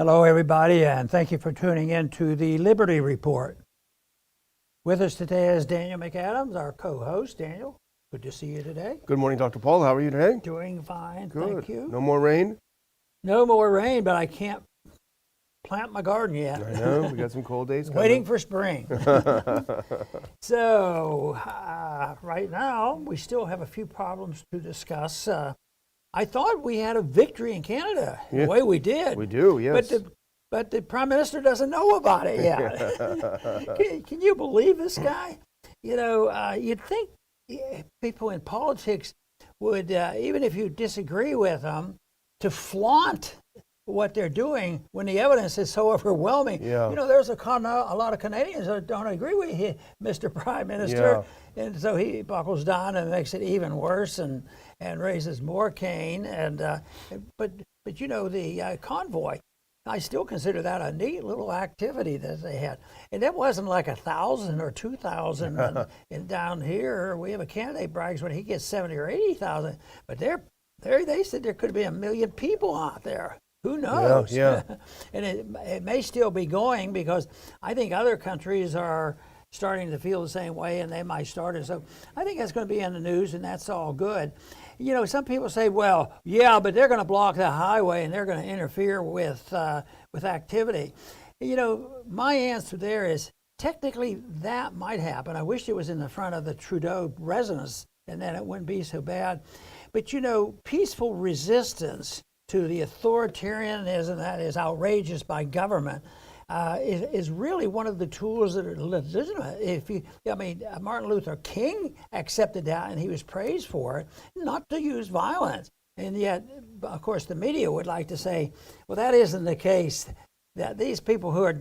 Hello, everybody, and thank you for tuning in to the Liberty Report. With us today is Daniel McAdams, our co-host. Daniel, good to see you today. Good morning, Dr. Paul. How are you today? Doing fine, Good. thank you. No more rain? No more rain, but I can't plant my garden yet. I know, we got some cold days coming. Waiting for spring. So, right now, we still have a few problems to discuss. I thought we had a victory in Canada, the way we did. We do, yes. But the Prime Minister doesn't know about it yet. Can you believe this guy? You know, you'd think people in politics would, even if you disagree with them, to flaunt what they're doing when the evidence is so overwhelming. Yeah. You know, there's a lot of Canadians that don't agree with you, Mr. Prime Minister. Yeah. And so he buckles down and makes it even worse and raises more cane. But you know, the convoy, I still consider that a neat little activity that they had. And that wasn't like 1,000 or 2,000. And down here, we have a candidate brags when he gets 70 or 80,000. But they said there could be 1 million people out there. Who knows? Yeah. And it may still be going because I think other countries are starting to feel the same way, and they might start it. So I think that's going to be in the news, and that's all good. You know, some people say, well, yeah, but they're going to block the highway and they're going to interfere with activity. You know, my answer there is technically that might happen. I wish it was in the front of the Trudeau residence, and then it wouldn't be so bad. But you know, peaceful resistance to the authoritarianism that is outrageous by government is really one of the tools that are legitimate. Martin Luther King accepted that, and he was praised for it, not to use violence. And yet, of course, the media would like to say, well, that isn't the case. That these people who are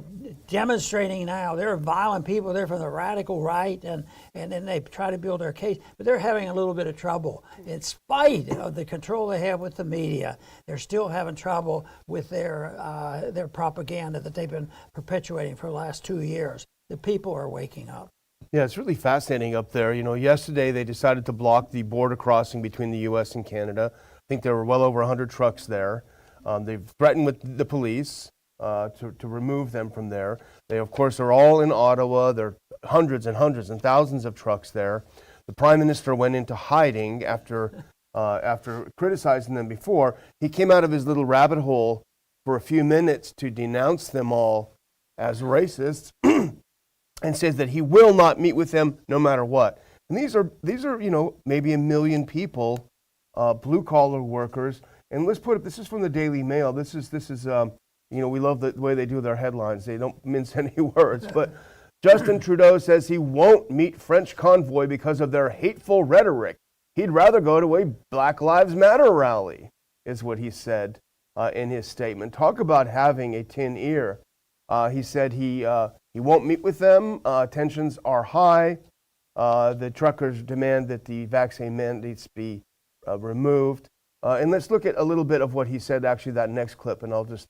demonstrating now, they're violent people, they're from the radical right, and then they try to build their case, but they're having a little bit of trouble. In spite of the control they have with the media, they're still having trouble with their propaganda that they've been perpetuating for the last 2 years. The people are waking up. Yeah, it's really fascinating up there. You know, yesterday they decided to block the border crossing between the U.S. and Canada. I think there were well over 100 trucks there. They've threatened with the police. To remove them from there. They, of course, are all in Ottawa. There are hundreds and hundreds and thousands of trucks there. The Prime Minister went into hiding after criticizing them before. He came out of his little rabbit hole for a few minutes to denounce them all as racists and says that he will not meet with them no matter what. And these are you know, maybe 1 million people, blue-collar workers. And let's put it, this is from the Daily Mail. This is you know, we love the way they do their headlines. They don't mince any words. But Justin Trudeau says he won't meet French convoy because of their hateful rhetoric. He'd rather go to a Black Lives Matter rally, is what he said in his statement. Talk about having a tin ear. He said he won't meet with them. Tensions are high. The truckers demand that the vaccine mandates be removed. And let's look at a little bit of what he said, actually, that next clip, and I'll just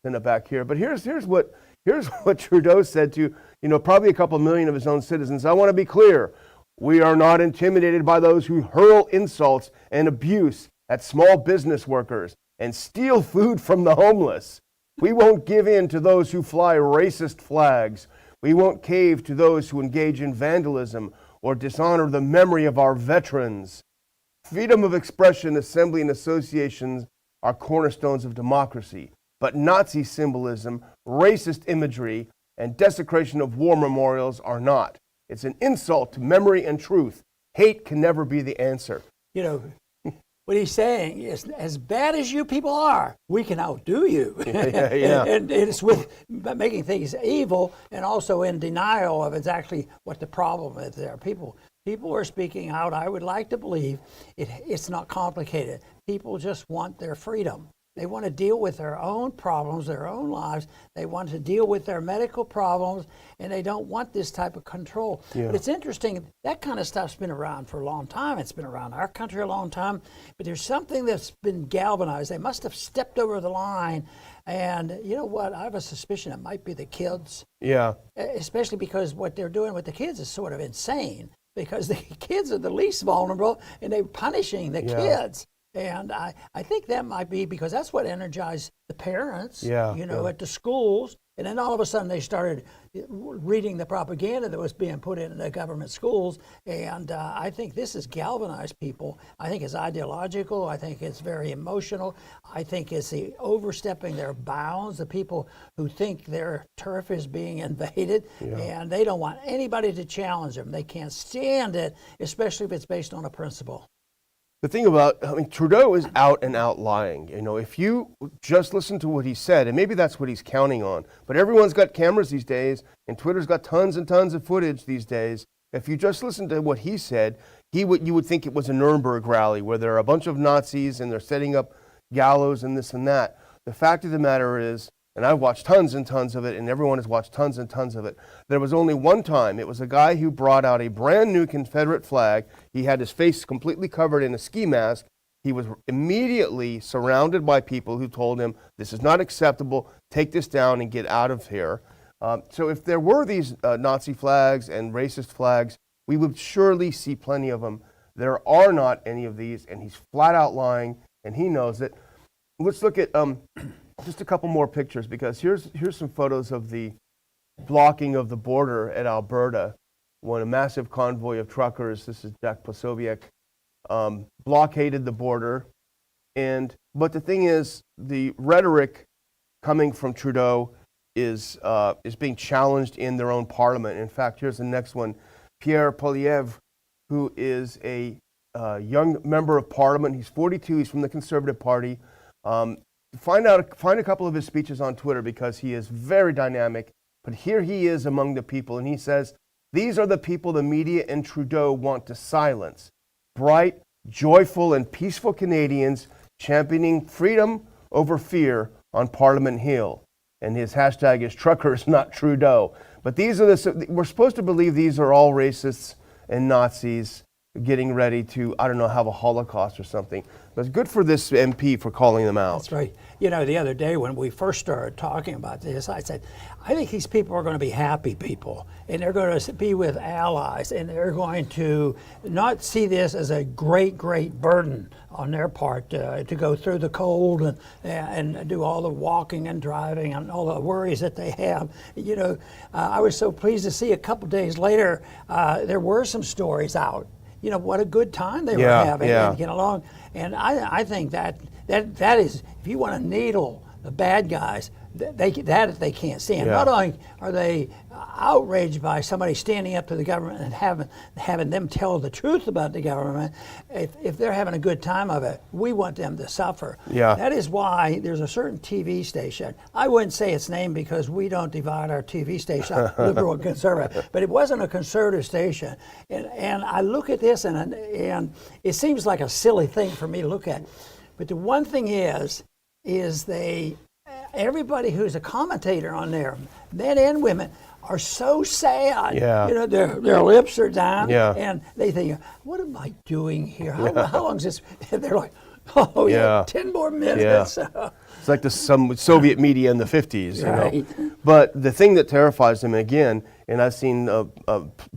send it back here. But here's what Trudeau said to, you know, probably a couple million of his own citizens. I want to be clear. We are not intimidated by those who hurl insults and abuse at small business workers and steal food from the homeless. We won't give in to those who fly racist flags. We won't cave to those who engage in vandalism or dishonor the memory of our veterans. Freedom of expression, assembly, and associations are cornerstones of democracy. But Nazi symbolism, racist imagery, and desecration of war memorials are not. It's an insult to memory and truth. Hate can never be the answer. You know, what he's saying is, as bad as you people are, we can outdo you. Yeah. and it's with making things evil and also in denial of exactly what the problem is there. People are speaking out. I would like to believe it's not complicated. People just want their freedom. They want to deal with their own problems, their own lives. They want to deal with their medical problems, and they don't want this type of control. Yeah. But it's interesting, that kind of stuff's been around for a long time. It's been around our country a long time, but there's something that's been galvanized. They must have stepped over the line, and you know what? I have a suspicion it might be the kids. Yeah. Especially because what they're doing with the kids is sort of insane, because the kids are the least vulnerable, and they're punishing the kids. And I think that might be because that's what energized the parents, Yeah, at the schools. And then all of a sudden they started reading the propaganda that was being put in the government schools. And I think this has galvanized people. I think it's ideological. I think it's very emotional. I think it's the overstepping their bounds, the people who think their turf is being invaded, and they don't want anybody to challenge them. They can't stand it, especially if it's based on a principle. The thing about, Trudeau is out and out lying. If you just listen to what he said, and maybe that's what he's counting on, but everyone's got cameras these days, and Twitter's got tons and tons of footage these days. If you just listen to what he said, you would think it was a Nuremberg rally where there are a bunch of Nazis and they're setting up gallows and this and that. The fact of the matter is, and I've watched tons and tons of it, and everyone has watched tons and tons of it. There was only one time. It was a guy who brought out a brand new Confederate flag. He had his face completely covered in a ski mask. He was immediately surrounded by people who told him, this is not acceptable, take this down and get out of here. So if there were these Nazi flags and racist flags, we would surely see plenty of them. There are not any of these, and he's flat out lying, and he knows it. Let's look at just a couple more pictures, because here's some photos of the blocking of the border at Alberta when a massive convoy of truckers, this is Jack Posobiec, blockaded the border. But the thing is, the rhetoric coming from Trudeau is being challenged in their own parliament. In fact, here's the next one. Pierre Poilievre, who is a young member of parliament. He's 42. He's from the Conservative Party. Find a couple of his speeches on Twitter, because he is very dynamic. But here he is among the people, and he says, these are the people the media and Trudeau want to silence. Bright, joyful, and peaceful Canadians championing freedom over fear on Parliament Hill. And his hashtag is truckers, not Trudeau. But we're supposed to believe these are all racists and Nazis getting ready to, have a Holocaust or something. But it's good for this MP for calling them out. That's right. The other day when we first started talking about this, I said, I think these people are going to be happy people, and they're going to be with allies, and they're going to not see this as a great, great burden on their part to go through the cold and do all the walking and driving and all the worries that they have. I was so pleased to see a couple days later, there were some stories out. What a good time they were having and get along. And I think that is, if you want to needle the bad guys, they can't stand. Not only are they outraged by somebody standing up to the government and having them tell the truth about the government, if they're having a good time of it, we want them to suffer. That is why there's a certain TV station. I wouldn't say its name because we don't divide our TV station liberal and conservative, but it wasn't a conservative station. And I look at this and it seems like a silly thing for me to look at. But the one thing is everybody who's a commentator on there, men and women, are so sad. Their lips are down, and they think, "What am I doing here? How long is this?" And they're like, "Oh 10 more minutes." It's like some Soviet media in the 50s, But the thing that terrifies them, again, and I've seen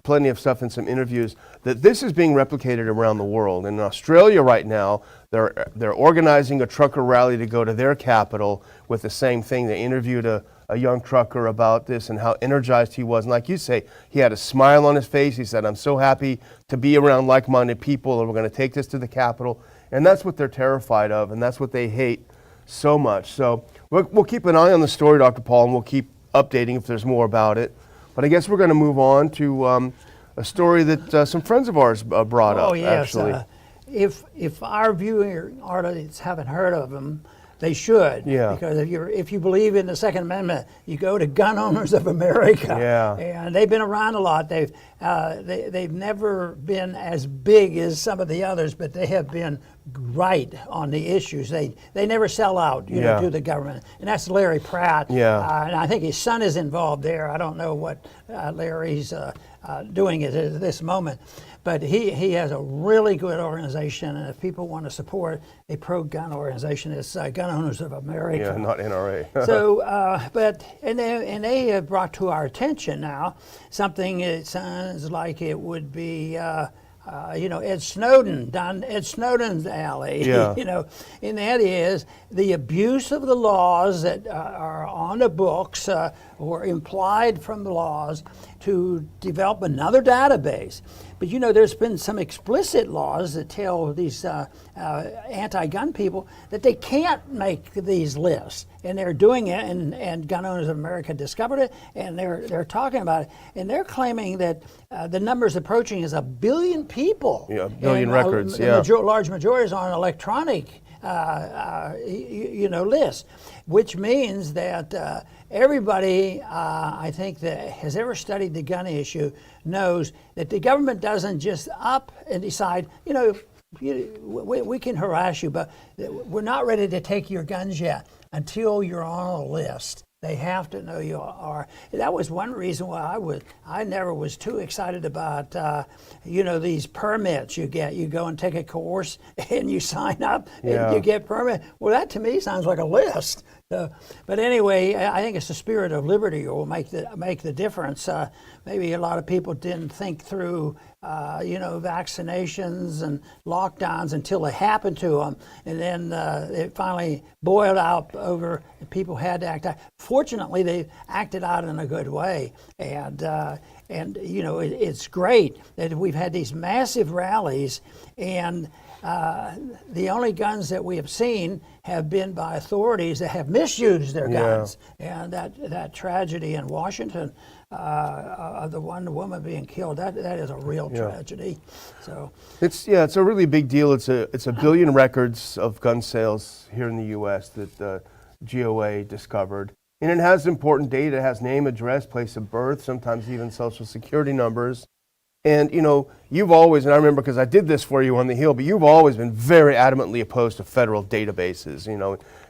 plenty of stuff in some interviews, that this is being replicated around the world. In Australia right now, they're organizing a trucker rally to go to their capital with the same thing. They interviewed a young trucker about this and how energized he was. And like you say, he had a smile on his face. He said, I'm so happy to be around like-minded people, and we're going to take this to the capital. And that's what they're terrified of, and that's what they hate so much. So we'll keep an eye on the story, Dr. Paul, and we'll keep updating if there's more about it. But I guess we're going to move on to a story that some friends of ours brought up, actually. If our viewing audience haven't heard of them, they should. Because if you believe in the Second Amendment, you go to Gun Owners of America. And they've been around a lot. They've never been as big as some of the others, but they have been right on the issues. They never sell out, to the government. And that's Larry Pratt. And I think his son is involved there. I don't know what Larry's doing at this moment. But he has a really good organization, and if people want to support a pro-gun organization, it's Gun Owners of America. Not NRA. So, they have brought to our attention now something. It sounds like it would be Ed Snowden down Ed Snowden's alley. Yeah. And that is the abuse of the laws that are on the books or implied from the laws to develop another database. But there's been some explicit laws that tell these anti-gun people that they can't make these lists, and they're doing it. And Gun Owners of America discovered it, and they're talking about it, and they're claiming that the numbers approaching is 1 billion people. Yeah, 1 billion records. Large majority is on electronic, list, which means that everybody, I think, that has ever studied the gun issue knows that the government doesn't just up and decide, we can harass you, but we're not ready to take your guns yet until you're on a list. They have to know you are. That was one reason why I never was too excited about, these permits you get. You go and take a course and you sign up and you get permit. Well, that to me sounds like a list. But anyway, I think it's the spirit of liberty will make the difference. Maybe a lot of people didn't think through, vaccinations and lockdowns until they happened to them, and then it finally boiled out over. People had to act out. Fortunately, they acted out in a good way, and it's great that we've had these massive rallies, and the only guns that we have seen have been by authorities that have misused their guns. And that tragedy in Washington of the one woman being killed, that is a real tragedy. So it's a really big deal. It's a 1 billion records of gun sales here in the U.S. that the GOA discovered. And it has important data. It has name, address, place of birth, sometimes even social security numbers. And, you've always, and I remember because I did this for you on the Hill, but you've always been very adamantly opposed to federal databases.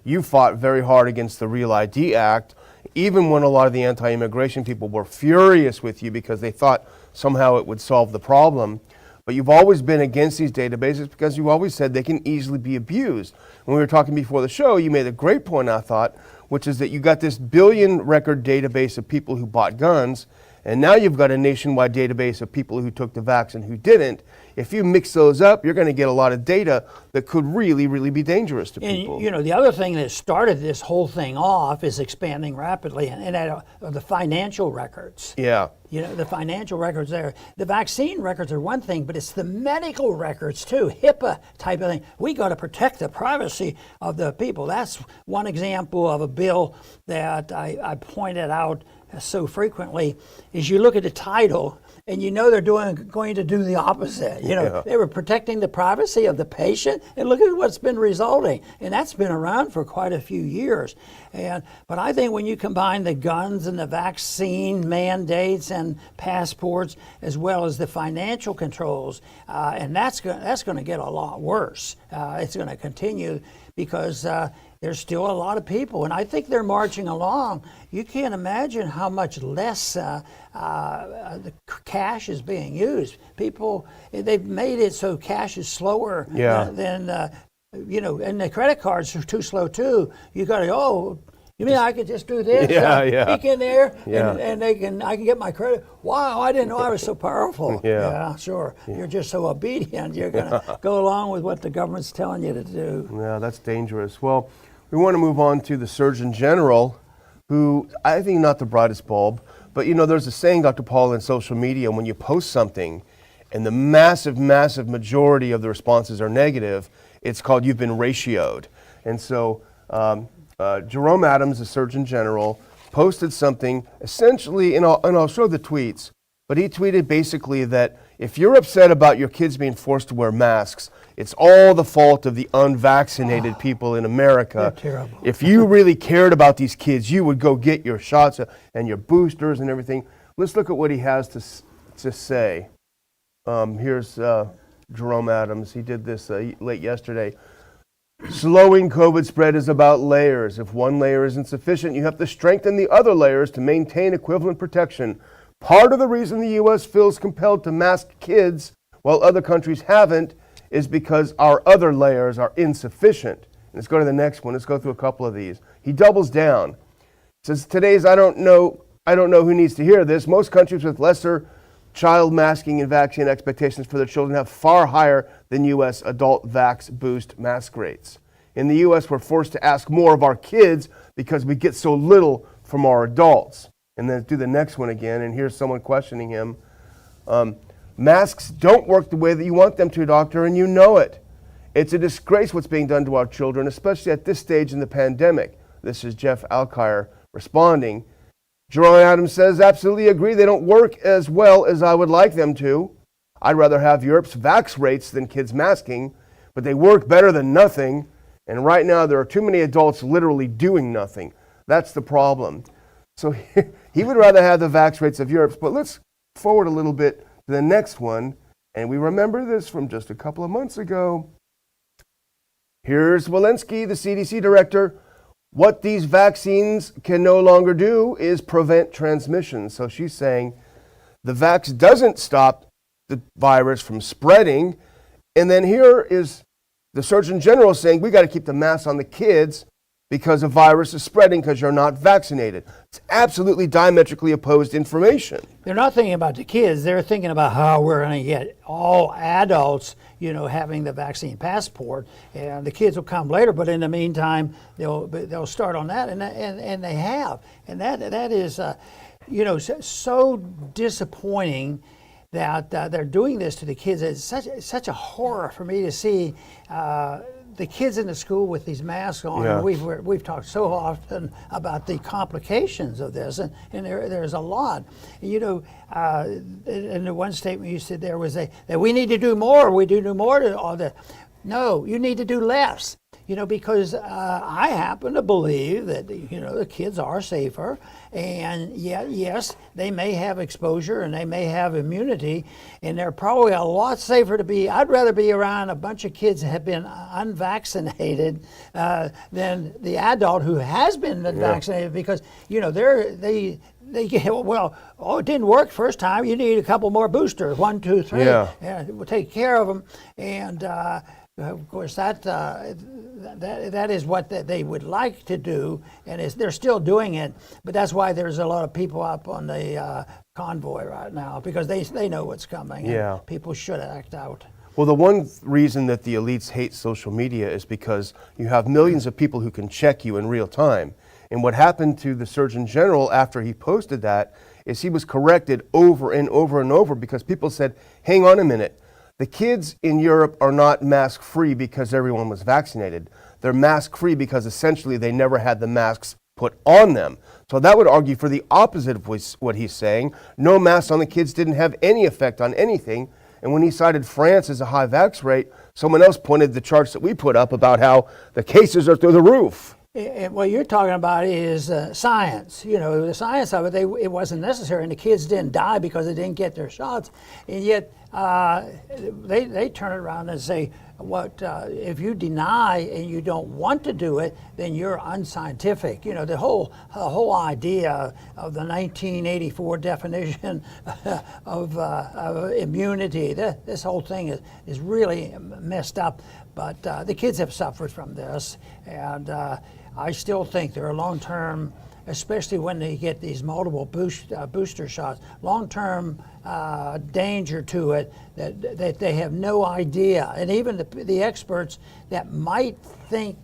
You fought very hard against the Real ID Act, even when a lot of the anti-immigration people were furious with you because they thought somehow it would solve the problem. But you've always been against these databases because you've always said they can easily be abused. When we were talking before the show, you made a great point, I thought, which is that you got this 1 billion record database of people who bought guns, and now you've got a nationwide database of people who took the vax and who didn't. If you mix those up, you're going to get a lot of data that could really, really be dangerous to people. And, the other thing that started this whole thing off is expanding rapidly, and the financial records. Yeah. The financial records there. The vaccine records are one thing, but it's the medical records too, HIPAA type of thing. We got to protect the privacy of the people. That's one example of a bill that I pointed out so frequently. Is you look at the title and they're going to do the opposite. They were protecting the privacy of the patient, and look at what's been resulting. And that's been around for quite a few years. But I think when you combine the guns and the vaccine mandates and passports, as well as the financial controls, and that's going to get a lot worse. It's going to continue because there's still a lot of people, and I think they're marching along. You can't imagine how much less the cash is being used. People, they've made it so cash is slower than and the credit cards are too slow too. You got to you mean I could just do this? Peek in there, and I can get my credit. Wow, I didn't know I was so powerful. Yeah, sure. You're just so obedient. You're going to go along with what the government's telling you to do. Yeah, that's dangerous. Well, we want to move on to the Surgeon General, who I think not the brightest bulb, but there's a saying, Dr. Paul, in social media, when you post something and the massive, massive majority of the responses are negative, it's called you've been ratioed. And so Jerome Adams, the Surgeon General, posted something essentially, and I'll show the tweets, but he tweeted basically that if you're upset about your kids being forced to wear masks, it's all the fault of the unvaccinated people in America. They're terrible. If you really cared about these kids, you would go get your shots and your boosters and everything. Let's look at what he has to say. Here's Jerome Adams. He did this late yesterday. Slowing COVID spread is about layers. If one layer isn't sufficient, you have to strengthen the other layers to maintain equivalent protection. Part of the reason the U.S. feels compelled to mask kids while other countries haven't is because our other layers are insufficient. Let's go to the next one. Let's go through a couple of these. He doubles down. Says today's I don't know who needs to hear this. Most countries with lesser child masking and vaccine expectations for their children have far higher than U.S. adult vax boost mask rates. In the U.S., we're forced to ask more of our kids because we get so little from our adults. And then do the next one again, and here's someone questioning him. Masks don't work the way that you want them to, doctor, and you know it. It's a disgrace what's being done to our children, especially at this stage in the pandemic. This is Jeff Alkire responding. Jerome Adams says, absolutely agree. They don't work as well as I would like them to. I'd rather have Europe's vax rates than kids masking, but they work better than nothing. And right now, there are too many adults literally doing nothing. That's the problem. So he would rather have the vax rates of Europe's. But let's forward a little bit to the next one. And we remember this from just a couple of months ago. Here's Walensky, the CDC director. What these vaccines can no longer do is prevent transmission. So she's saying the vax doesn't stop the virus from spreading. And then here is the Surgeon General saying we got to keep the mask on the kids because the virus is spreading because you're not vaccinated. It's absolutely diametrically opposed information. They're not thinking about the kids. They're thinking about how we're going to get all adults, having the vaccine passport, and the kids will come later. But in the meantime, they'll start on that, and they have, and that is, so disappointing that they're doing this to the kids. It's such a horror for me to see the kids in the school with these masks on. Yeah. We've talked so often about the complications of this, and there's a lot. In the one statement you said there was that we need to do more. We do more to all that. No, you need to do less. Because I happen to believe that, the kids are safer, and yes, they may have exposure and they may have immunity, and they're probably a lot safer to be. I'd rather be around a bunch of kids that have been unvaccinated than the adult who has been vaccinated, because, they get, it didn't work first time. You need a couple more boosters, 1, 2, 3. Yeah, we'll take care of them, and of course, that is what they would like to do, and they're still doing it. But that's why there's a lot of people up on the convoy right now, because they know what's coming. Yeah. People should act out. Well, the one reason that the elites hate social media is because you have millions of people who can check you in real time. And what happened to the Surgeon General after he posted that is he was corrected over and over and over because people said, hang on a minute. The kids in Europe are not mask-free because everyone was vaccinated. They're mask-free because essentially they never had the masks put on them. So that would argue for the opposite of what he's saying. No masks on the kids didn't have any effect on anything. And when he cited France as a high vax rate, someone else pointed the charts that we put up about how the cases are through the roof. What you're talking about is science. The science of it, it wasn't necessary, and the kids didn't die because they didn't get their shots. And yet they turn it around and say, if you deny and you don't want to do it, then you're unscientific. The whole idea of the 1984 definition of immunity, this whole thing is really messed up. But the kids have suffered from this, and I still think there are long-term, especially when they get these multiple booster shots, long-term danger to it that they have no idea. And even the experts that might think,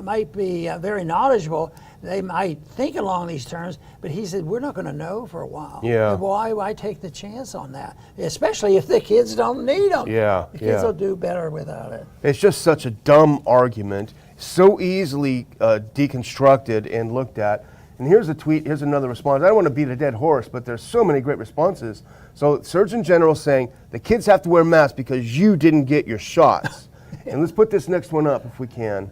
might be very knowledgeable, they might think along these terms, but he said, we're not going to know for a while. Yeah. Why take the chance on that? Especially if the kids don't need them. Yeah. The kids will do better without it. It's just such a dumb argument, so easily deconstructed and looked at. And here's a tweet, here's another response. I don't want to beat a dead horse, but there's so many great responses. So Surgeon General saying, the kids have to wear masks because you didn't get your shots. And let's put this next one up if we can.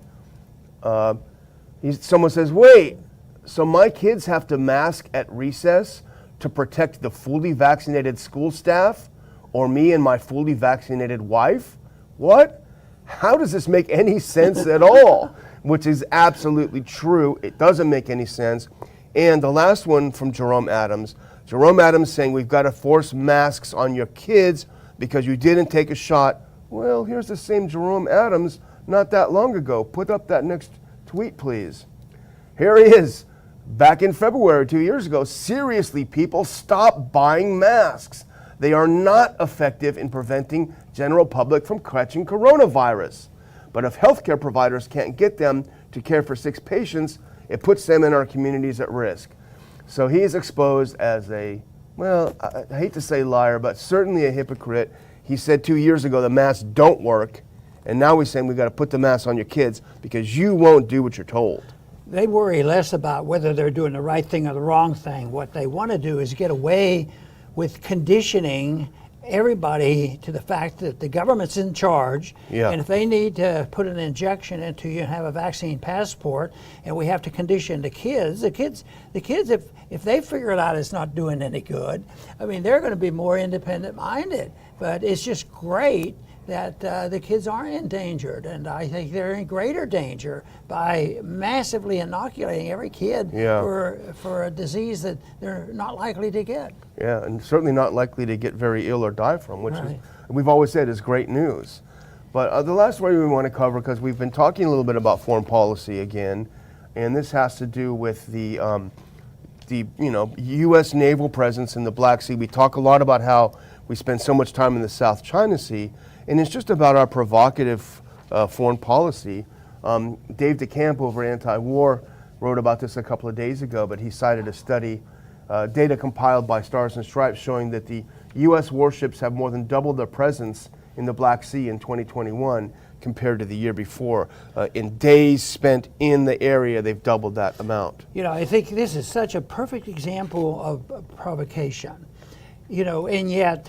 Someone says, wait, so my kids have to mask at recess to protect the fully vaccinated school staff or me and my fully vaccinated wife? What? How does this make any sense at all? Which is absolutely true. It doesn't make any sense. And the last one from Jerome Adams saying we've got to force masks on your kids because you didn't take a shot. Well, here's the same Jerome Adams not that long ago. Put up that next tweet, please. Here he is, back in February 2 years ago. Seriously, people, stop buying masks. They are not effective in preventing general public from catching coronavirus. But if healthcare providers can't get them to care for sick patients, it puts them and our communities at risk. So he is exposed as a, well, I hate to say liar, but certainly a hypocrite. He said 2 years ago the masks don't work, and now he's saying we got to put the mask on your kids because you won't do what you're told. They worry less about whether they're doing the right thing or the wrong thing. What they want to do is get away with conditioning everybody to the fact that the government's in charge, and if they need to put an injection into you and have a vaccine passport, and we have to condition the kids, if they figure it out it's not doing any good, I mean, they're going to be more independent minded. But it's just great that the kids aren't endangered, and I think they're in greater danger by massively inoculating every kid for a disease that they're not likely to get. Yeah, and certainly not likely to get very ill or die from, which is, we've always said is great news. But the last story we want to cover, because we've been talking a little bit about foreign policy again, and this has to do with the U.S. naval presence in the Black Sea. We talk a lot about how we spend so much time in the South China Sea, and it's just about our provocative foreign policy. Dave DeCamp over at Anti-War wrote about this a couple of days ago, but he cited a study, data compiled by Stars and Stripes, showing that the U.S. warships have more than doubled their presence in the Black Sea in 2021 compared to the year before. In days spent in the area, they've doubled that amount. You know, I think this is such a perfect example of provocation. You know, and yet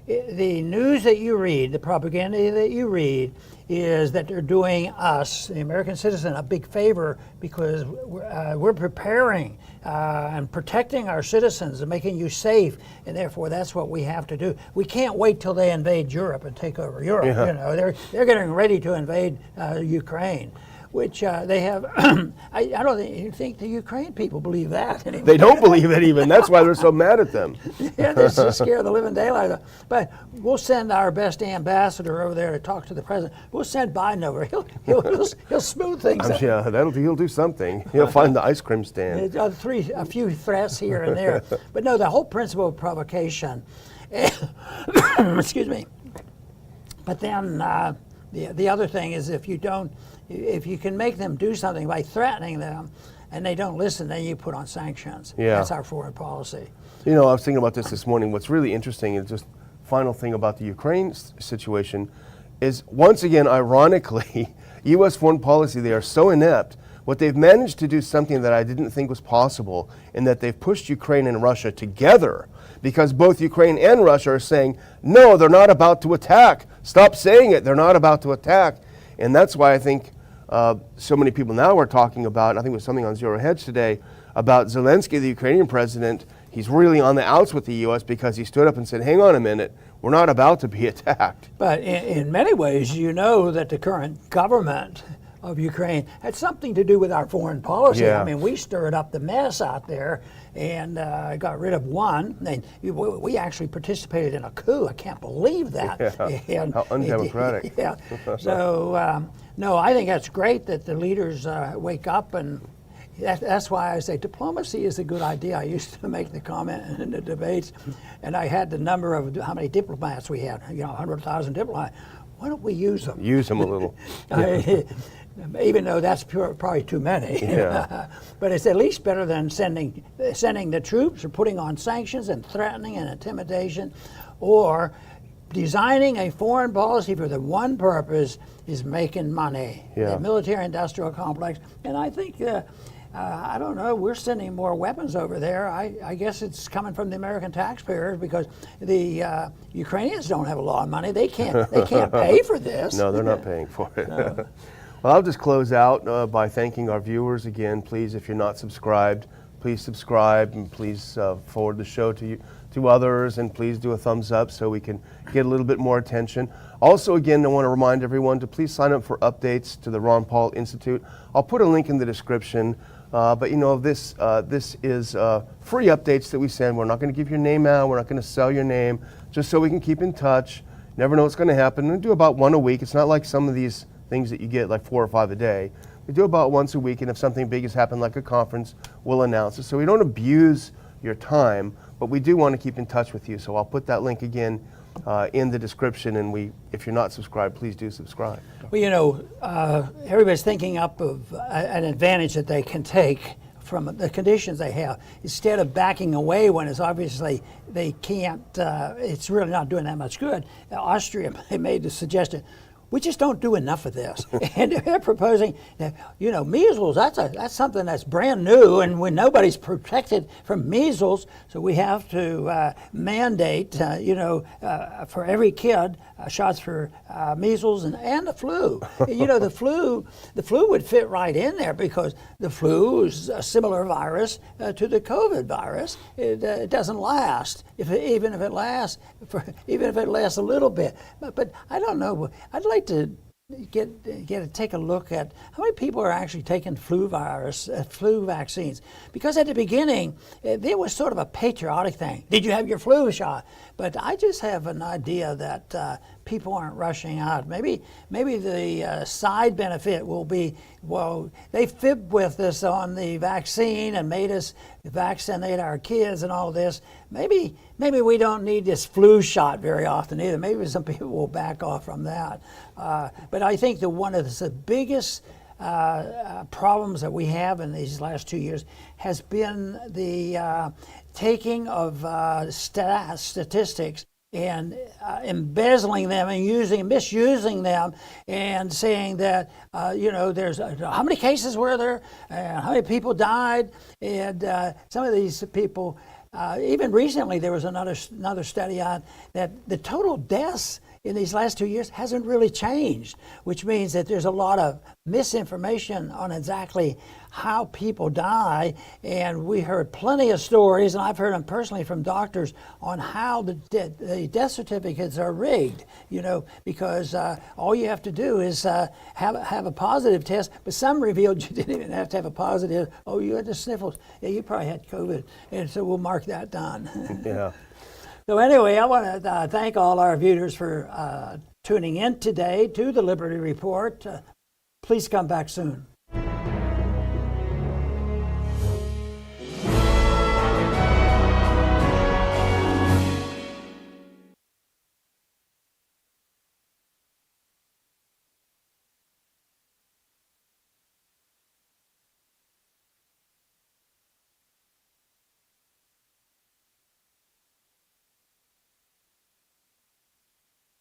the news that you read, the propaganda that you read, is that they're doing us, the American citizen, a big favor because we're preparing and protecting our citizens and making you safe, and therefore that's what we have to do. We can't wait till they invade Europe and take over Europe. You know, they're getting ready to invade Ukraine, which they have. I don't think the Ukraine people believe that anymore. They don't believe it even. That's why they're so mad at them. Yeah, they're just scared the living daylight out of them. But we'll send our best ambassador over there to talk to the president. We'll send Biden over. He'll smooth things up. Yeah, he'll do something. He'll find the ice cream stand. A few threats here and there. But no, the whole principle of provocation. Excuse me. But then the other thing is if you can make them do something by threatening them and they don't listen, then you put on sanctions. Yeah. That's our foreign policy. You know, I was thinking about this morning. What's really interesting is just final thing about the Ukraine situation is, once again, ironically, U.S. foreign policy, they are so inept. What they've managed to do something that I didn't think was possible, in that they've pushed Ukraine and Russia together, because both Ukraine and Russia are saying, no, they're not about to attack. Stop saying it. They're not about to attack. And that's why I think so many people now are talking about, I think it was something on Zero Hedge today, about Zelensky, the Ukrainian president. He's really on the outs with the U.S. because he stood up and said, hang on a minute, we're not about to be attacked. But in many ways, you know that the current government of Ukraine had something to do with our foreign policy. Yeah. I mean, we stirred up the mess out there and got rid of one. And we actually participated in a coup. I can't believe that. Yeah. How undemocratic. Yeah. So, no, I think that's great that the leaders wake up, and that's why I say diplomacy is a good idea. I used to make the comment in the debates, and I had the number of how many diplomats we had, 100,000 diplomats. Why don't we use them? Use them a little. Even though that's probably too many. Yeah. But it's at least better than sending the troops or putting on sanctions and threatening and intimidation, or designing a foreign policy for the one purpose is making money. Yeah. The military-industrial complex. And I think, I don't know, we're sending more weapons over there. I guess it's coming from the American taxpayers because the Ukrainians don't have a lot of money. They can't pay for this. No, they're not paying for it. No. Well, I'll just close out by thanking our viewers again. Please, if you're not subscribed, please subscribe, and please forward the show to others, and please do a thumbs up so we can get a little bit more attention. Also, again, I want to remind everyone to please sign up for updates to the Ron Paul Institute. I'll put a link in the description, but this is free updates that we send. We're not going to give your name out. We're not going to sell your name, just so we can keep in touch. Never know what's going to happen. We do about one a week. It's not like some of these things that you get like 4 or 5 a day. We do about once a week, and if something big has happened like a conference, we'll announce it. So we don't abuse your time, But we do want to keep in touch with you, so I'll put that link again in the description, and if you're not subscribed, please do subscribe. Well, everybody's thinking up of an advantage that they can take from the conditions they have, instead of backing away when it's obviously they can't, it's really not doing that much good. Austria made the suggestion, we just don't do enough of this. And they're proposing that, measles, that's something that's brand new, and when nobody's protected from measles, so we have to mandate, for every kid, shots for measles and the flu. The flu would fit right in there because the flu is a similar virus to the COVID virus. It doesn't last, even if it lasts a little bit. But I don't know. I'd like to take a look at how many people are actually taking flu vaccines, because at the beginning it was sort of a patriotic thing. Did you have your flu shot? But I just have an idea that people aren't rushing out. Maybe the side benefit will be, well, they fibbed with us on the vaccine and made us vaccinate our kids and all this. Maybe we don't need this flu shot very often either. Maybe some people will back off from that. But I think that one of the biggest problems that we have in these last 2 years has been the taking of statistics and embezzling them and misusing them, and saying that there's how many cases were there, and how many people died, and some of these people. Even recently, there was another study on that the total deaths in these last 2 years hasn't really changed, which means that there's a lot of misinformation on exactly how people die. And we heard plenty of stories, and I've heard them personally from doctors, on how the death certificates are rigged, because all you have to do is have a positive test, but some revealed you didn't even have to have a positive. Oh, you had the sniffles. Yeah, you probably had COVID. And so we'll mark that done. Yeah. So anyway, I want to thank all our viewers for tuning in today to the Liberty Report. Please come back soon.